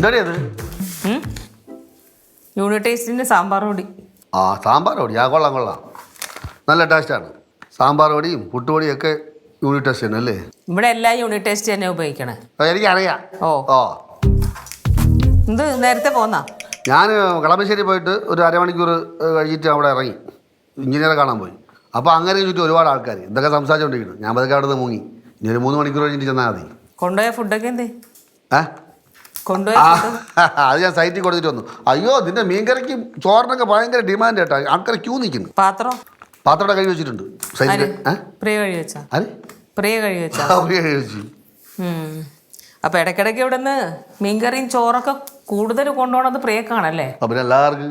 എന്താടിയത്? Unit ടേസ്റ്റിൻ്റെ sambar പൊടി. ആ സാമ്പാർ പൊടി, ആ കൊള്ളാം കൊള്ളാം, നല്ല ടേസ്റ്റാണ്. സാമ്പാർ പൊടിയും പുട്ടുപൊടിയും ഒക്കെ യൂണിറ്റ് ടെസ്റ്റ് തന്നെ അല്ലേ? ഇവിടെ എല്ലാ യൂണിറ്റ് ടേസ്റ്റ് തന്നെ ഉപയോഗിക്കണേ. എനിക്കറിയാം. ഓ ഓ എന്ത് നേരത്തെ പോന്നാ? ഞാൻ കളമശ്ശേരി പോയിട്ട് ഒരു അരമണിക്കൂർ കഴിഞ്ഞിട്ട് അവിടെ ഇറങ്ങി എഞ്ചിനീയറെ കാണാൻ പോയി. അപ്പോൾ അങ്ങനെ ചുറ്റും ഒരുപാട് ആൾക്കാർ എന്തൊക്കെ സംസാരിച്ചുകൊണ്ടിരിക്കുന്നു. ഞാൻ പതുക്കെ അവിടെ നിന്ന് മുങ്ങി. ഇനി ഒരു 3 മണിക്കൂർ കഴിഞ്ഞിട്ട് ചെന്നാൽ മതി. കൊണ്ടുപോയ ഫുഡൊക്കെ എന്തേ? കൊണ്ടുപോയ അത് ഞാൻ സൈറ്റിൽ കൊടുത്തിട്ട് വന്നു. അയ്യോ നിന്റെ മീൻകറിക്ക് ചോറിനൊക്കെ ഭയങ്കര ഡിമാൻഡ് കേട്ടോ. ആൾക്കാർ ക്യൂ നിൽക്കുന്നു. പാത്രം അവിടെ കഴുകി വെച്ചിട്ടുണ്ട് സൈറ്റിൽ. പ്രിയ കഴുകി വെച്ചാ? പ്രിയ കഴുകി വെച്ചാ? കഴുകി വെച്ചു. അപ്പൊ ഇടയ്ക്കിടയ്ക്ക് ഇവിടെ നിന്ന് മീൻകറിയും ചോറൊക്കെ കൂടുതൽ കൊണ്ടുപോകണത് പ്രിയക്കാണല്ലേ? പിന്നെ എല്ലാവർക്കും.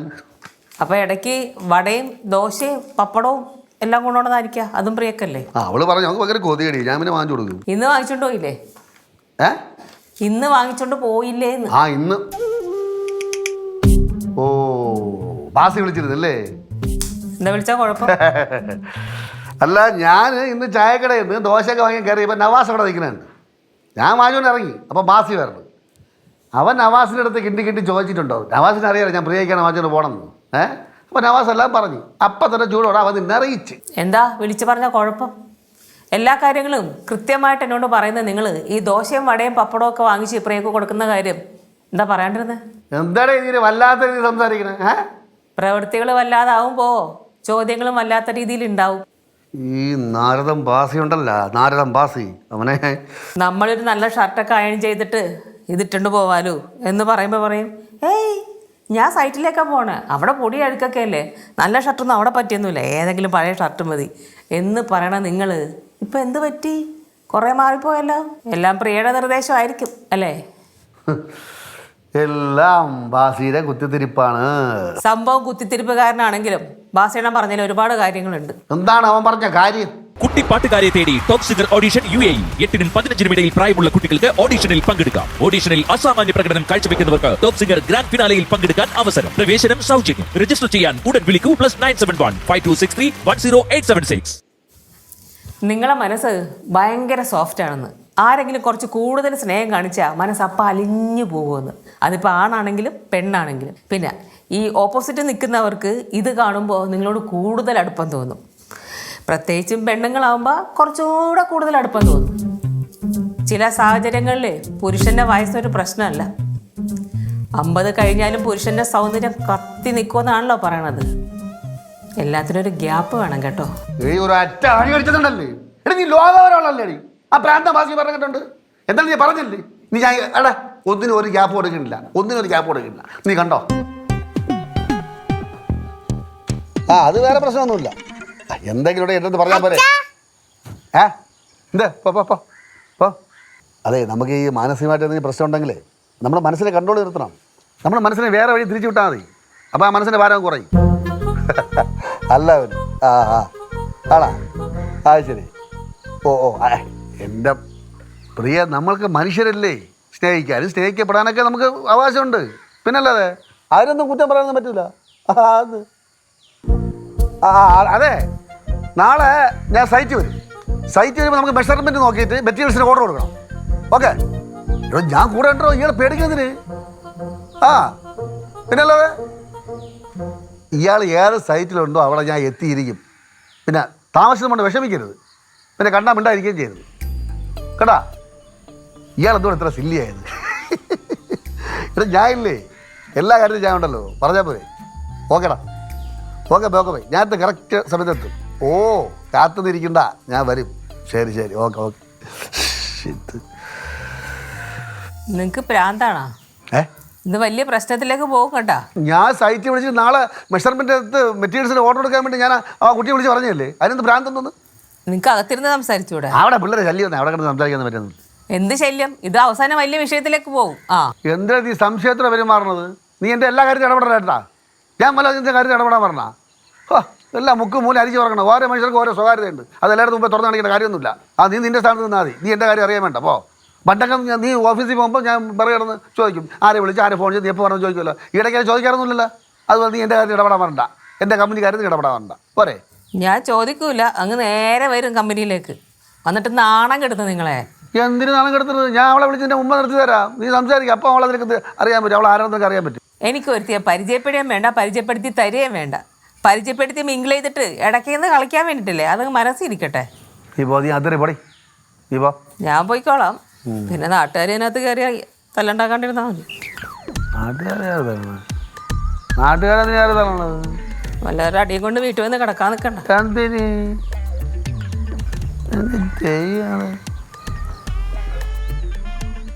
അപ്പൊ ഇടയ്ക്ക് വടയും ദോശയും പപ്പടവും എല്ലാം കൊണ്ടുപോകണതായിരിക്കാം, അതും പ്രിയക്കല്ലേ? അവള് പറഞ്ഞു നമുക്ക് ഭയങ്കര കൊതിയടി. ഞാൻ പിന്നെ വാങ്ങിച്ചു കൊടുക്കും. ഇന്ന് വാങ്ങിച്ചോണ്ട് പോയില്ലേ? ഇന്ന് വാങ്ങിച്ചോണ്ട് പോയില്ലേ? ഇന്ന് ഓ ബാസി വിളിച്ചിരുന്നല്ലേ? എന്താ വിളിച്ചാ കുഴപ്പം? അല്ല ഞാൻ ഇന്ന് ചായക്കടയിൽ നിന്ന് ദോശയൊക്കെ വാങ്ങി കയറിയപ്പോൾ നവാസ് അവിടെ നിൽക്കുന്നുണ്ട്. ഞാൻ വാങ്ങിക്കൊണ്ട് ഇറങ്ങി. അപ്പോൾ ബാസി വരണം. അവൻ നവാസിൻ്റെ അടുത്ത് കിണ്ടി ചോദിച്ചിട്ടുണ്ടോ? നവാസിനെ അറിയാലോ ഞാൻ പ്രിയക്കാണ് വാങ്ങിച്ചോണ്ട് പോകണമെന്ന്. അപ്പോൾ നവാസ് എല്ലാം പറഞ്ഞു. അപ്പം തന്നെ ചൂടോടെ അവൻ നിന്നെ അറിയിച്ച്. എന്താ വിളിച്ചു പറഞ്ഞ കുഴപ്പം? എല്ലാ കാര്യങ്ങളും കൃത്യമായിട്ട് എന്നോട് പറയുന്നത് നിങ്ങൾ ഈ ദോശയും വടയും പപ്പടവും ഒക്കെ വാങ്ങിച്ച് പ്രിയക്ക് കൊടുക്കുന്ന കാര്യം എന്താ പറയാണ്ടിരുന്നത്? എന്താണ് ഇതിന് വല്ലാത്ത രീതി സംസാരിക്കണേ? പ്രവൃത്തികൾ വല്ലാതാവുമ്പോൾ ചോദ്യങ്ങളും വല്ലാത്ത രീതിയിൽ ഉണ്ടാവും. ഈ നാരദം ബാസി ഉണ്ടല്ല, നാരദം ബാസി അവനെ നമ്മളൊരു നല്ല ഷർട്ടൊക്കെ അയൺ ചെയ്തിട്ട് ഇതിട്ടുണ്ട് പോവാലോ എന്ന് പറയുമ്പോൾ പറയും, ഏയ് ഞാൻ സൈറ്റിലേക്കാ പോണേ, അവിടെ പൊടി അഴുക്കൊക്കെ അല്ലേ, നല്ല ഷർട്ടൊന്നും അവിടെ പറ്റിയൊന്നുമില്ല, ഏതെങ്കിലും പഴയ ഷർട്ട് മതി എന്ന് പറയണ നിങ്ങൾ ഇപ്പം എന്ത് പറ്റി? കുറേ മാറിപ്പോയല്ലോ. എല്ലാം പ്രിയയുടെ നിർദ്ദേശമായിരിക്കും അല്ലേ? എല്ലാം ബാസിയുടെ കുത്തിത്തിരിപ്പാണ്. സംഭവം കുത്തിത്തിരിപ്പുകാരനാണെങ്കിലും ബാസിയണ്ണൻ പറഞ്ഞതിൽ ഒരുപാട് കാര്യങ്ങളുണ്ട്. എന്താണ് അവൻ പറഞ്ഞ കാര്യം? കുട്ടിപ്പാട്ടുകാരെ തേടി ടോപ്പ് സിംഗർ ഓഡിഷൻ UAE. 8-നും 15-നും ഇടയിൽ പ്രായമുള്ള കുട്ടികൾക്ക് ഓഡിഷനിൽ പങ്കെടുക്കാം. ഓഡിഷനിൽ അസാമാന്യ പ്രകടനം കാഴ്ചവെക്കുന്നവർക്ക് ടോപ്പ് സിംഗർ ഗ്രാൻഡ് ഫിനാലയിൽ പങ്കെടുക്കാൻ അവസരം. പ്രവേശനം സൗജന്യം. രജിസ്റ്റർ ചെയ്യാൻ ഉടൻ വിളിക്കൂ. +971 5263 10876. നിങ്ങളെ മനസ്സ് ഭയങ്കര സോഫ്റ്റ് ആണെന്ന്. ആരെങ്കിലും കുറച്ച് കൂടുതൽ സ്നേഹം കാണിച്ചാൽ മനസ്സപ്പം അലിഞ്ഞു പോകുമെന്ന്. അതിപ്പോൾ ആണാണെങ്കിലും പെണ്ണാണെങ്കിലും. പിന്നെ ഈ ഓപ്പോസിറ്റ് നിൽക്കുന്നവർക്ക് ഇത് കാണുമ്പോൾ നിങ്ങളോട് കൂടുതൽ അടുപ്പം തോന്നും. പ്രത്യേകിച്ചും പെണ്ണുങ്ങളാവുമ്പോൾ കുറച്ചുകൂടെ കൂടുതൽ അടുപ്പം തോന്നും. ചില സാഹചര്യങ്ങളിൽ പുരുഷൻ്റെ വയസ്സൊരു പ്രശ്നമല്ല. 50 കഴിഞ്ഞാലും പുരുഷൻ്റെ സൗന്ദര്യം കത്തി നിൽക്കുമെന്നാണല്ലോ പറയണത്. എല്ലാത്തിനും ഒരു ഗ്യാപ്പ് വേണം കേട്ടോ. നീ ലോകവരല്ലേ? ആ പ്രാന്ത ഭാഷ പറഞ്ഞിട്ടുണ്ട്. എന്താണ് നീ പറഞ്ഞില്ലേ? നീ ഞാൻ എടാ ഒന്നിനും ഒരു ഗ്യാപ്പ് കൊടുക്കുന്നില്ല, ഒന്നിനും ഗ്യാപ്പ് കൊടുക്കുന്നില്ല. നീ കണ്ടോ? അത് വേറെ പ്രശ്നമൊന്നുമില്ല. എന്തെങ്കിലും എൻ്റെ അടുത്ത് പറഞ്ഞാൽ പോരെ? എന്താ പോ. അതെ, നമുക്ക് ഈ മാനസികമായിട്ട് എന്തെങ്കിലും പ്രശ്നം ഉണ്ടെങ്കിലേ നമ്മുടെ മനസ്സിനെ കൺട്രോൾ നിർത്തണം. നമ്മുടെ മനസ്സിനെ വേറെ വഴി തിരിച്ചു വിട്ടാൽ മതി. അപ്പോൾ ആ മനസ്സിൻ്റെ ഭാരം കുറയും. അല്ല ആടാ ശരി. ഓ എൻ്റെ പ്രിയ, നമ്മൾക്ക് മനുഷ്യരല്ലേ, സ്നേഹിക്കാനും സ്നേഹിക്കപ്പെടാനൊക്കെ നമുക്ക് അവകാശമുണ്ട്. പിന്നല്ലാതെ അതിനൊന്നും കുറ്റം പറയാനൊന്നും പറ്റില്ല. അതെ, നാളെ ഞാൻ സൈറ്റ് വരുമ്പോൾ നമുക്ക് മെഷർമെൻറ്റ് നോക്കിയിട്ട് മെറ്റീരിയൽസിന് ഓർഡർ കൊടുക്കണം. ഓക്കെ? ഞാൻ കൂടെ ഉണ്ടോ? ഇയാൾ പേടിക്കുന്നതിന്. പിന്നല്ലാതെ ഇയാൾ ഏത് സൈറ്റിലുണ്ടോ അവിടെ ഞാൻ എത്തിയിരിക്കും. പിന്നെ താമസം കൊണ്ട് വിഷമിക്കരുത്. പിന്നെ കണ്ടാൽ മിണ്ടായിരിക്കുകയും ചെയ്യരുത് കേട്ടാ. ഇയാൾ എന്തോടെ ഇത്ര സില്ലിയായത്? ഞാൻ ഇല്ലേ, എല്ലാ കാര്യത്തിലും ഞാൻ ഉണ്ടല്ലോ, പറഞ്ഞാൽ പോരെ. ഓക്കേടാ, ഓക്കെ പോയി. ഞാനത് കറക്റ്റ് സമയത്തെത്തും. കാത്തുനിന്നിരിക്കണ്ട, ഞാൻ വരും. ശരി ഓക്കെ. നിങ്ങൾക്ക് പ്രാന്താണോ? ഇത് വലിയ പ്രശ്നത്തിലേക്ക് പോകും കേട്ടാ. ഞാൻ സൈറ്റ് വിളിച്ച് നാളെ മെഷർമെന്റ് എടുത്ത് മെറ്റീരിയൽസിന് ഓർഡർ കൊടുക്കാൻ വേണ്ടി ഞാൻ ആ കുട്ടിയെ വിളിച്ച് പറഞ്ഞല്ലേ. അതിനെന്ത് ഭ്രാന്തൊന്നും? നിങ്ങൾക്ക് അകത്തിരുന്ന് സംസാരിച്ചൂടെ? അവിടെ പിള്ളേരെ ശല്യം അവിടെ കിടന്ന് സംസാരിക്കാൻ പറ്റുന്നത്. എന്ത് ശല്യം? ഇത് അവസാനം വലിയ വിഷയത്തിലേക്ക് പോകും. എന്താ നീ സംശയത്തിന് പെരുമാറുന്നത്? നീ എൻ്റെ എല്ലാ കാര്യത്തിലും ഇടപെടേട്ടാ. ഞാൻ മലയാളത്തിൻ്റെ കാര്യത്തിൽ ഇടപെടാൻ പറഞ്ഞാ എല്ലാം മുക്കും മൂലം അരിച്ചു പറയണം. ഓരോ മനുഷ്യർക്ക് ഓരോ സ്വകാര്യതയുണ്ട്. അത് എല്ലായിടത്തും മുമ്പേ തുറന്നു കാണിക്കേണ്ട കാര്യമൊന്നുമില്ല. നീ നിൻ്റെ സ്ഥാനത്ത് നിന്നാൽ മതി. നീ എൻ്റെ കാര്യം അറിയാൻ വേണ്ട. പണ്ടൊക്കെ നീ ഓഫീസിൽ പോകുമ്പോൾ ഞാൻ പറയുകയാണെന്ന് ചോദിക്കും, ആരെ വിളിച്ച് ആരെ ഫോൺ ചെയ്ത് നീ എപ്പോൾ പറഞ്ഞു ചോദിക്കുമല്ലോ. ഇടയ്ക്ക് ചോദിക്കാറൊന്നുമില്ലല്ലോ. അതുപോലെ നീ എൻ്റെ കാര്യത്തിൽ ഇടപെടാൻ വരണ്ട, എൻ്റെ കമ്പനി കാര്യത്തിൽ ഇടപെടാൻ വരണ്ട. പോരെ? ഞാൻ ചോദിക്കൂല, അങ്ങ് നേരെ വരും കമ്പനിയിലേക്ക്. വന്നിട്ട് നാണം കെടുത്തു നിങ്ങളെ. എന്തിനു നാണം കെടുത്തുന്നത്? ഞാൻ അവളെ വിളിച്ചതിൻ്റെ മുമ്പ് നിർത്തി തരാം. നീ സംസാരിക്കുക, അപ്പോൾ അവളെ നിനക്ക് അറിയാൻ പറ്റും. അവൾ ആരാണെന്നൊക്കെ അറിയാൻ പറ്റും. എനിക്ക് ഒരുത്തിയെ പരിചയപ്പെടുകയും വേണ്ട, പരിചയപ്പെടുത്തി തരുകയും വേണ്ട. പരിചയപ്പെടുത്തി മിങ്കിൾ ചെയ്തിട്ട് ഇടയ്ക്ക് കളിക്കാൻ വേണ്ടിയിട്ടില്ലേ, അത് മനസ്സിരിക്കട്ടെ. നീ പോ, നീ അതിരെ പൊടി, നീ പോ. ഞാൻ പോയിക്കോളാം. പിന്നെ നാട്ടുകാർ അതിനകത്ത് കയറി തല്ലുണ്ടാക്കാണ്ടിരുന്നാൽ മതി. നാട്ടുകാരെ ആര് തരണത്? വല്ലവരുടെ അടിയും കൊണ്ട് വീട്ടിൽ വന്ന് കിടക്കാൻ നിൽക്കണ്ട. എന്തിന്? എന്ത് ചെയ്യാണ്?